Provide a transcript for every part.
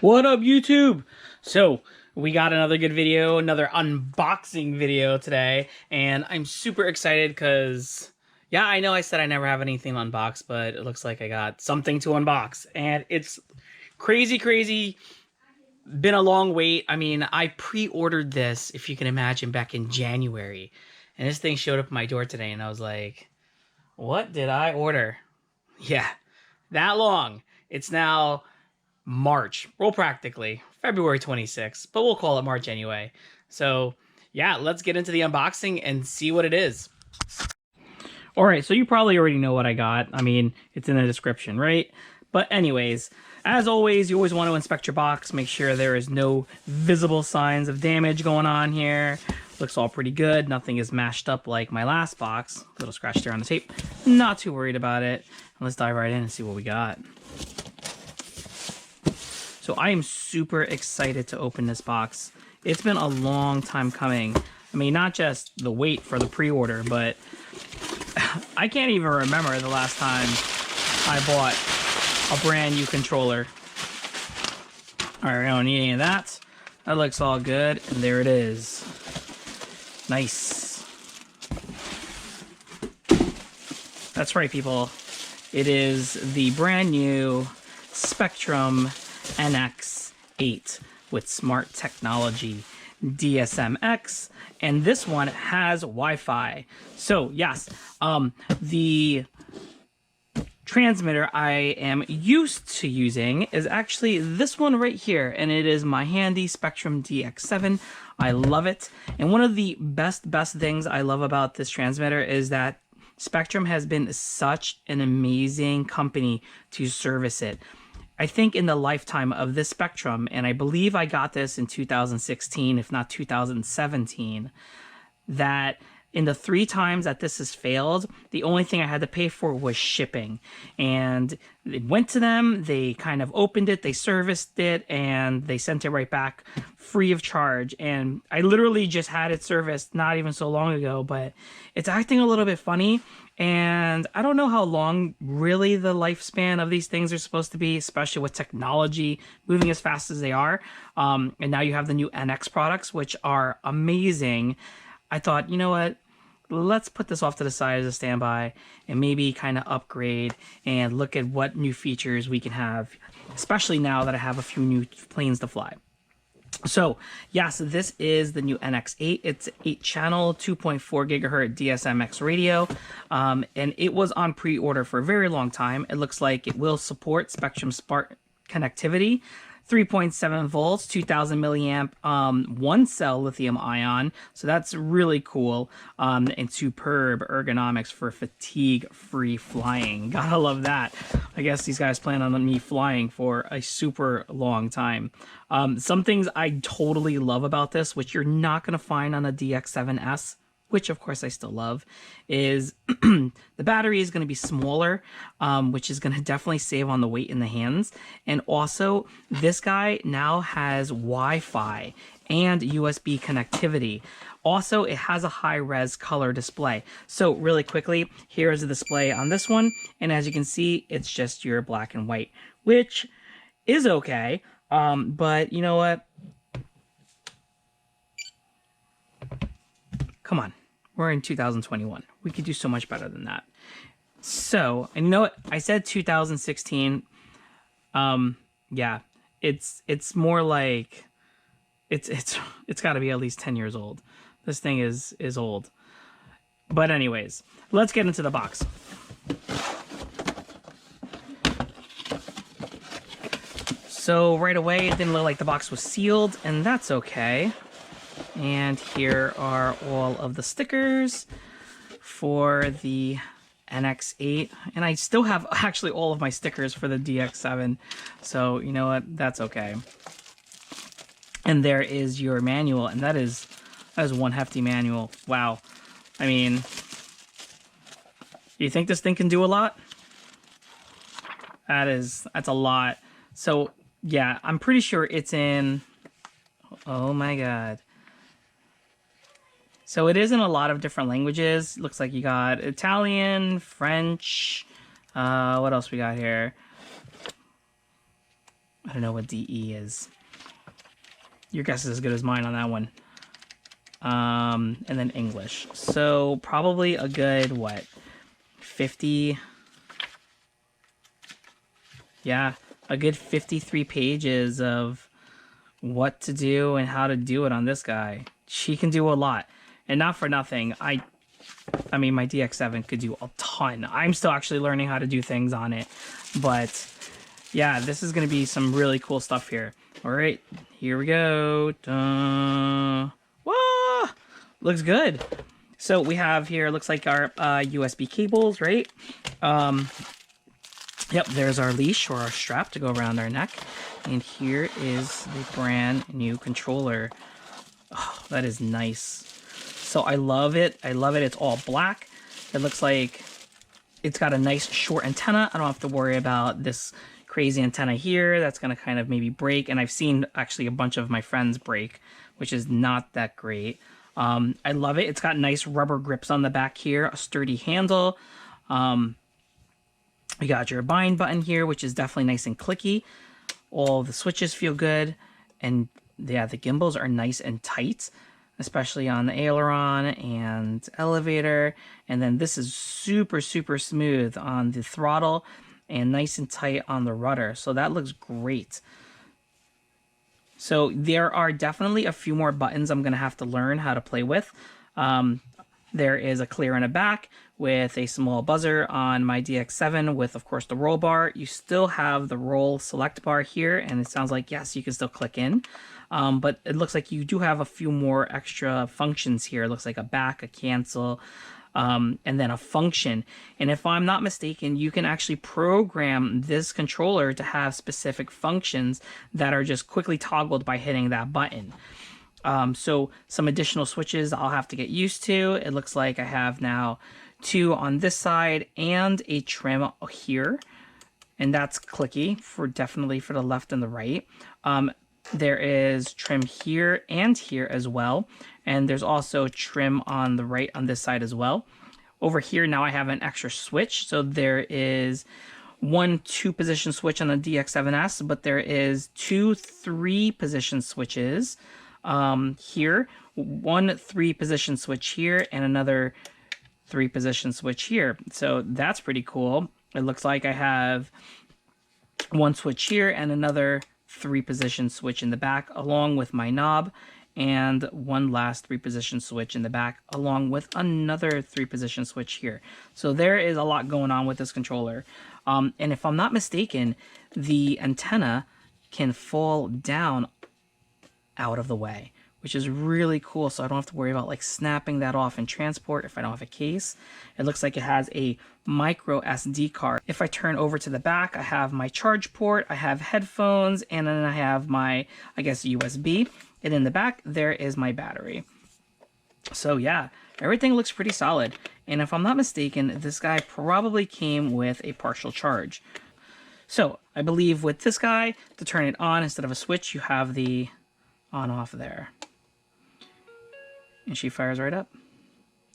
What up, YouTube? So, we got another good video, another unboxing video today, and I'm super excited because, yeah, I know I said I never have anything to unbox, but it looks like I got something to unbox, and it's crazy. Been a long wait. I mean, I pre-ordered this, if you can imagine, back in January, and this thing showed up at my door today, and I was like, what did I order? Yeah, that long. It's now March. Well, practically February 26th, but we'll call it March anyway. So, yeah, let's get into the unboxing and see what it is. All right, so you probably already know what I got. I mean, it's in the description, right? But anyways, as always, you always want to inspect your box, make sure there is no visible signs of damage going on here. Looks all pretty good. Nothing is mashed up like my last box. Little scratch there on the tape. Not too worried about it. Let's dive right in and see what we got. So I am super excited to open this box. It's been a long time coming. I mean, not just the wait for the pre-order, but I can't even remember the last time I bought a brand new controller. All right, I don't need any of that. That looks all good, and there it is. Nice. That's right, people. It is the brand new Spektrum NX 8 with smart technology DSMX, and this one has Wi-Fi. So yes, the transmitter I am used to using is actually this one right here, and it is my handy Spektrum DX7. I love it, and one of the best things I love about this transmitter is that Spektrum has been such an amazing company to service it. I think in the lifetime of this Spektrum, and I believe I got this in 2016, if not 2017, that in the 3 times that this has failed, the only thing I had to pay for was shipping. And it went to them, they kind of opened it, they serviced it, and they sent it right back free of charge. And I literally just had it serviced not even so long ago, but it's acting a little bit funny. And I don't know how long really the lifespan of these things are supposed to be, especially with technology moving as fast as they are. And now you have the new NX products, which are amazing. I thought, you know what? Let's put this off to the side as a standby and maybe kind of upgrade and look at what new features we can have, especially now that I have a few new planes to fly. So, yes, this is the new NX8. It's 8-channel, 2.4 gigahertz DSMX radio, and it was on pre-order for a very long time. It looks like it will support Spektrum Smart connectivity, 3.7 volts, 2000 milliamp, 1-cell lithium ion. So that's really cool, and superb ergonomics for fatigue-free flying. Gotta love that. I guess these guys plan on me flying for a super long time. Some things I totally love about this, which you're not gonna find on a DX7S, which of course I still love, is the battery is going to be smaller, which is going to definitely save on the weight in the hands. And also, this guy now has Wi-Fi and USB connectivity. Also, it has a high-res color display. So really quickly, here is the display on this one. And as you can see, it's just your black and white, which is okay. But you know what? Come on. We're in 2021. We could do so much better than that. So, and you know what? I said 2016. Yeah, it's more like it's got to be at least 10 years old. This thing is old. But anyways, let's get into the box. So right away, it didn't look like the box was sealed, and that's okay. And here are all of the stickers for the NX8. And I still have actually all of my stickers for the DX7. So, you know what? That's okay. And there is your manual. And that is one hefty manual. Wow. I mean, you think this thing can do a lot? That's a lot. So, yeah, I'm pretty sure it's in... Oh my god. So it is in a lot of different languages. Looks like you got Italian, French. What else we got here? I don't know what DE is. Your guess is as good as mine on that one. And then English. So probably a good, what, 50? Yeah, a good 53 pages of what to do and how to do it on this guy. She can do a lot. And not for nothing, I mean, my DX7 could do a ton. I'm still actually learning how to do things on it. But yeah, this is going to be some really cool stuff here. All right, here we go. Dun. Whoa! Looks good. So we have here, looks like our USB cables, right? Yep, there's our leash or our strap to go around our neck. And here is the brand new controller. Oh, that is nice. So I love it. I love it. It's all black. It looks like it's got a nice short antenna. I don't have to worry about this crazy antenna here that's going to kind of maybe break. And I've seen actually a bunch of my friends break, which is not that great. I love it. It's got nice rubber grips on the back here, a sturdy handle. You got your bind button here, which is definitely nice and clicky. All the switches feel good. And yeah, the gimbals are nice and tight, especially on the aileron and elevator. And then this is super, super smooth on the throttle and nice and tight on the rudder. So that looks great. So there are definitely a few more buttons I'm going to have to learn how to play with. There is a clear in the back with a small buzzer on my DX7 with, of course, the roll bar. You still have the roll select bar here, and it sounds like, yes, you can still click in. But it looks like you do have a few more extra functions here. It looks like a back, a cancel, and then a function. And if I'm not mistaken, you can actually program this controller to have specific functions that are just quickly toggled by hitting that button. So some additional switches I'll have to get used to. It looks like I have now 2 on this side and a trim here. And that's clicky for definitely for the left and the right. There is trim here and here as well. And there's also trim on the right on this side as well. Over here now I have an extra switch. So there is 1 2-position switch on the DX7S, but there is 2 3-position switches here. 1 3-position switch here and another 3-position switch here. So that's pretty cool. It looks like I have 1 switch here and another 3-position switch in the back along with my knob, and 1 last 3-position switch in the back along with another 3-position switch here. So there is a lot going on with this controller. And if I'm not mistaken, the antenna can fall down out of the way, which is really cool. So I don't have to worry about like snapping that off in transport if I don't have a case. It looks like it has a micro SD card. If I turn over to the back, I have my charge port, I have headphones, and then I have my, I guess, USB. And in the back, there is my battery. So yeah, everything looks pretty solid. And if I'm not mistaken, this guy probably came with a partial charge. So I believe with this guy, to turn it on instead of a switch, you have the on off there. And she fires right up.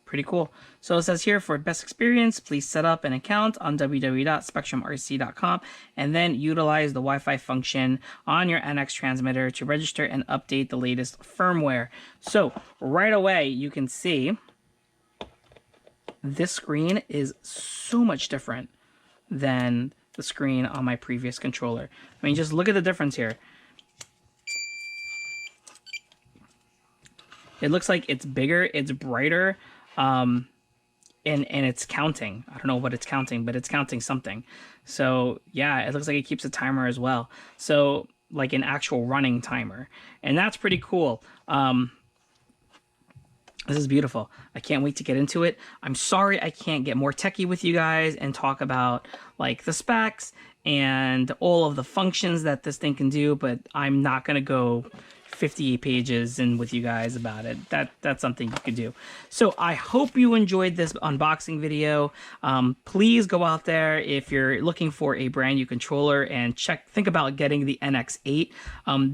Pretty cool. So it says here, for best experience, please set up an account on www.spektrumrc.com and then utilize the Wi-Fi function on your NX transmitter to register and update the latest firmware. So right away, you can see this screen is so much different than the screen on my previous controller. I mean, just look at the difference here. It looks like it's bigger, it's brighter, and it's counting. I don't know what it's counting, but it's counting something. So yeah, it looks like it keeps a timer as well. So like an actual running timer. And that's pretty cool. This is beautiful. I can't wait to get into it. I'm sorry I can't get more techie with you guys and talk about like the specs and all of the functions that this thing can do, but I'm not going to go 50 pages in with you guys about it. That's something you could do. So I hope you enjoyed this unboxing video. Please go out there if you're looking for a brand new controller and think about getting the NX8.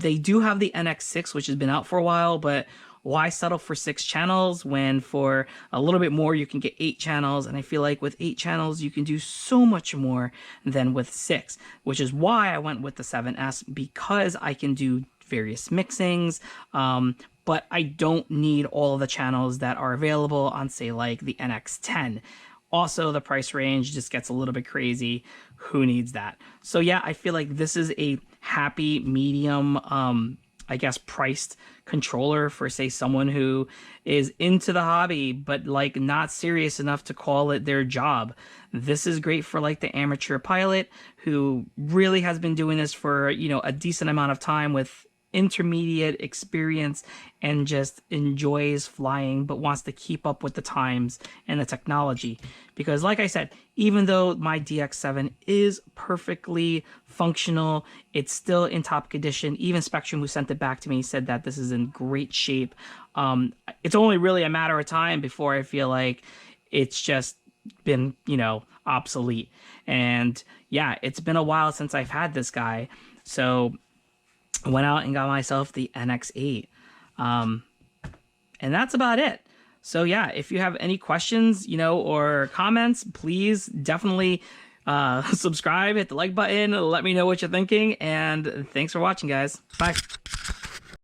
They do have the NX6, which has been out for a while, but why settle for 6 channels when for a little bit more you can get 8 channels? And I feel like with 8 channels you can do so much more than with 6, which is why I went with the 7S, because I can do various mixings, but I don't need all of the channels that are available on, say, like the NX10. Also, the price range just gets a little bit crazy. Who needs that? So yeah, I feel like this is a happy medium, I guess, priced controller for, say, someone who is into the hobby but like not serious enough to call it their job. This is great for like the amateur pilot who really has been doing this for, you know, a decent amount of time with intermediate experience and just enjoys flying but wants to keep up with the times and the technology. Because like I said, even though my DX7 is perfectly functional, it's still in top condition. Even Spektrum, who sent it back to me, said that this is in great shape. It's only really a matter of time before I feel like it's just been, you know, obsolete. And yeah, it's been a while since I've had this guy, so I went out and got myself the NX8. And that's about it. So yeah, if you have any questions, you know, or comments, please definitely subscribe, hit the like button, let me know what you're thinking, and thanks for watching, guys. Bye.